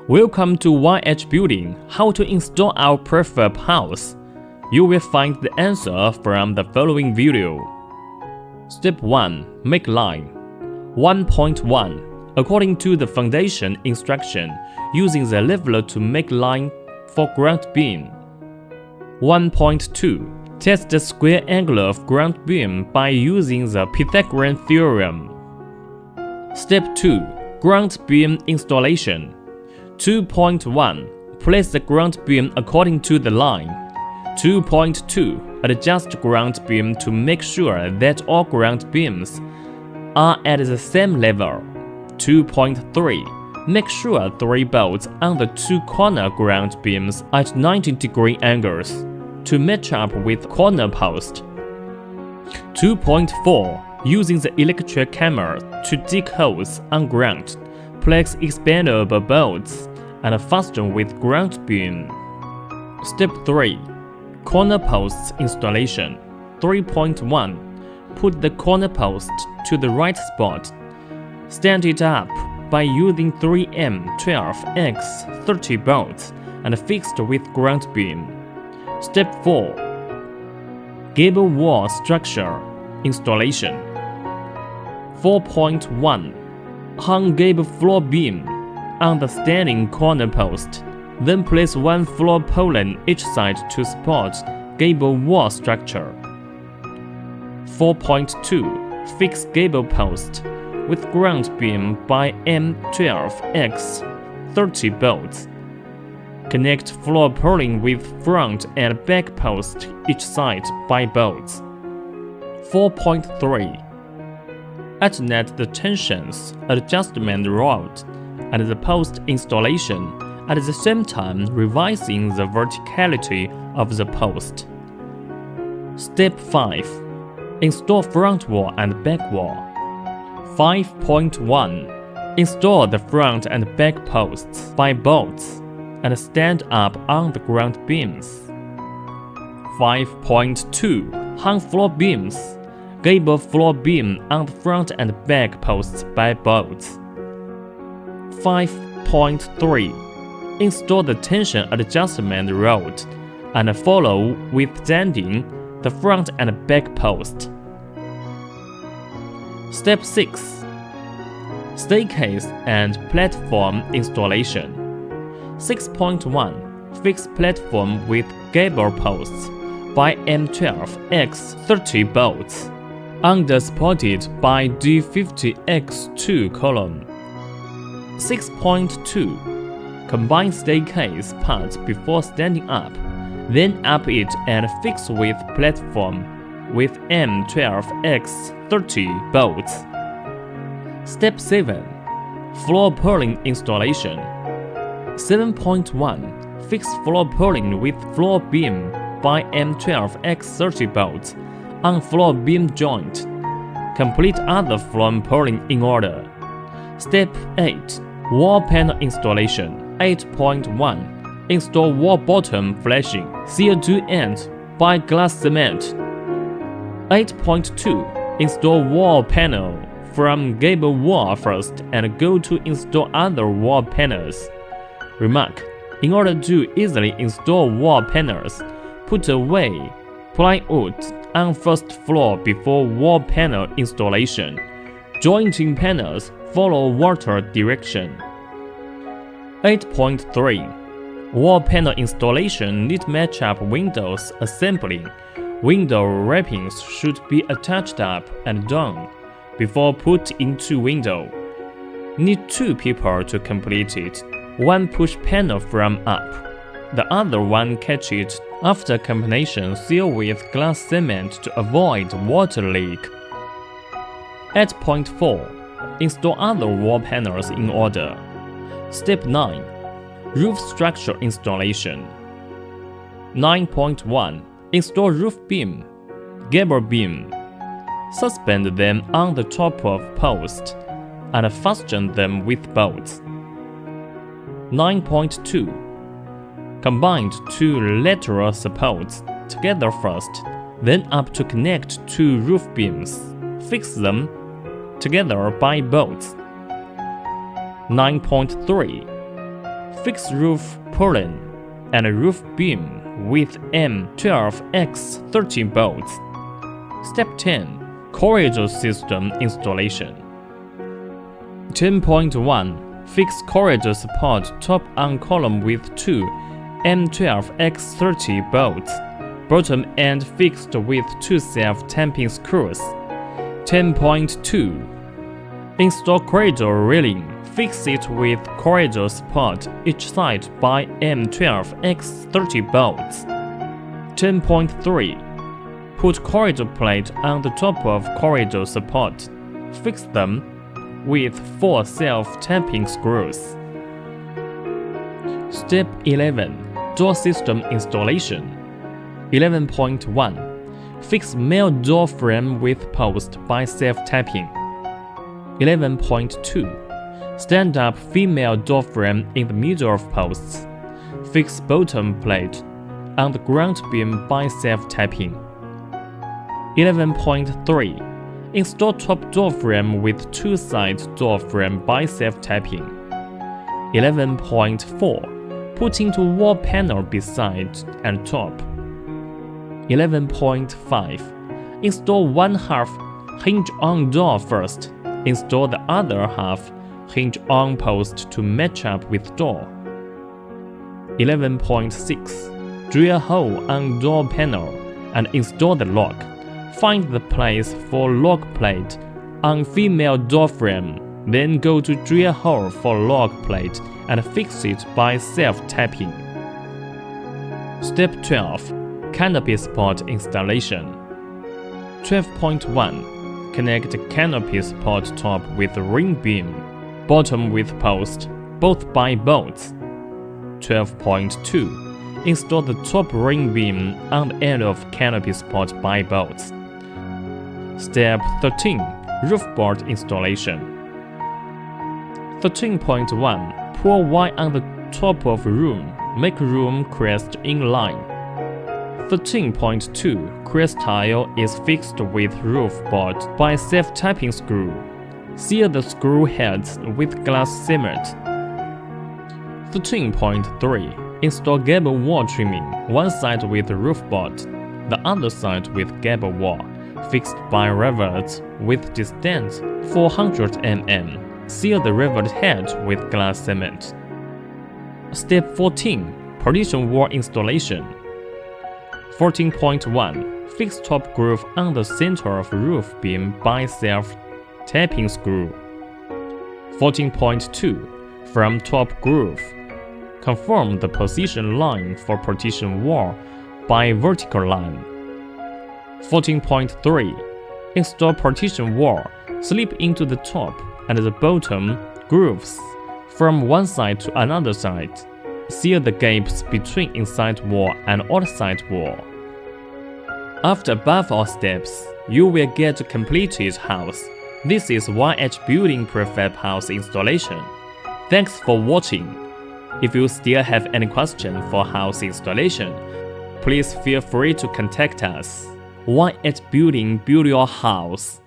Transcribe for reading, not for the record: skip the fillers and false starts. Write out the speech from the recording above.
Welcome to YH Building, how to install our prefab house. You will find the answer from the following video. Step 1. Make line. 1.1. According to the foundation instruction, using the leveler to make line for ground beam. 1.2. Test the square angle of ground beam by using the Pythagorean theorem. Step 2. Ground beam installation. 2.1. Place the ground beam according to the line. 2.2. Adjust ground beam to make sure that all ground beams are at the same level. 2.3. Make sure 3 bolts on the 2 corner ground beams at 90-degree angles to match up with corner post. 2.4. Using the electric hammer to dig holes on ground, place expandable bolts and fasten with ground beam. Step 3. Corner posts installation. 3.1. Put the corner post to the right spot. Stand it up by using 3M12X 30 bolts and fixed with ground beam. Step 4. Gable wall structure installation. 4.1. Hang gable floor beam on the standing corner post. Then place 1 floor pole each side to support gable wall structure. 4.2. Fix gable post with ground beam by M12X 30 bolts. Connect floor purlin with front and back post each side by bolts. 4.3. Alternate the tensions adjustment rod and the post installation, at the same time revising the verticality of the post. Step 5. Install front wall and back wall. 5.1. Install the front and back posts by bolts and stand up on the ground beams. 5.2. Hang floor beams. Gable floor beam on the front and back posts by bolts. 5.3. Install the tension adjustment rod and follow with standing the front and back post. Step 6. Staircase and platform installation. 6.1. Fix platform with gable posts by M12X 30 bolts, under-supported by D50X2 column. 6.2. Combine staircase parts before standing up, then up it and fix with platform with M12X 30 bolts. Step 7. Floor purlin installation. 7.1. Fix floor purlin with floor beam by M12X 30 bolts on floor beam joint. Complete other floor purlin in order. Step 8. Wall panel installation. 8.1. Install wall bottom flashing, seal 2 ends by glass cement. 8.2. Install wall panel from gable wall first and go to install other wall panels. Remark: in order to easily install wall panels, put away plywood on first floor before wall panel installation. Jointing panels follow water direction. 8.3. Wall panel installation need match up windows assembly. Window wrappings should be attached up and down before put into window. Need 2 people to complete it. 1 push panel from up. The other one catch it after combination. Seal with glass cement to avoid water leak. 8.4. Install other wall panels in order. Step 9. Roof structure installation. 9.1. Install roof beam, gable beam. Suspend them on the top of post and fasten them with bolts. 9.2. Combine 2 lateral supports together first, then up to connect 2 roof beams. Fix them together by bolts. 9.3. Fix roof purlin and roof beam with M12X13 bolts. Step 10. Corridor system installation. 10.1. Fix corridor support top on column with two M12X30 bolts, bottom end fixed with two self-tamping screws. 10.2. Install corridor railing. Fix it with corridor support each side by M12X30 bolts. 10.3. Put corridor plate on the top of corridor support. Fix them with 4 self-tapping screws. Step 11. Door system installation. 11.1. Fix male door frame with post by self-tapping. 11.2. Stand up female door frame in the middle of posts. Fix bottom plate on the ground beam by self-tapping. 11.3. Install top door frame with two side door frame by self-tapping. 11.4. Put into wall panel beside and top. 11.5. Install one half hinge-on door first. Install the other half hinge-on post to match up with door. 11.6. Drill a hole on door panel and install the lock. Find the place for lock plate on female door frame, then go to drill hole for lock plate and fix it by self-tapping. Step 12. Canopy support installation. 12.1. Connect canopy support top with ring beam, bottom with post, both by bolts. 12.2. Install the top ring beam on the end of canopy support by bolts. Step 13. Roof board installation. 13.1. Pour wire on the top of room. Make room crest in line. 13.2. Crest tile is fixed with roof board by self-tapping screw. Seal the screw heads with glass cement. 13.3. Install gable wall trimming, one side with roof board, the other side with gable wall, fixed by rivet with distance 400 mm. Seal the rivet head with glass cement. Step 14. Partition wall installation. 14.1. Fix top groove on the center of roof beam by self-tapping screw. 14.2. From top groove. Confirm the position line for partition wall by vertical line. 14.3. Install partition wall. Slip into the top and the bottom grooves from one side to another side. Seal the gaps between inside wall and outside wall. After above all steps, you will get a completed house. This is YH Building Prefab house installation. Thanks for watching. If you still have any question for house installation, please feel free to contact us. YH Building, build your house.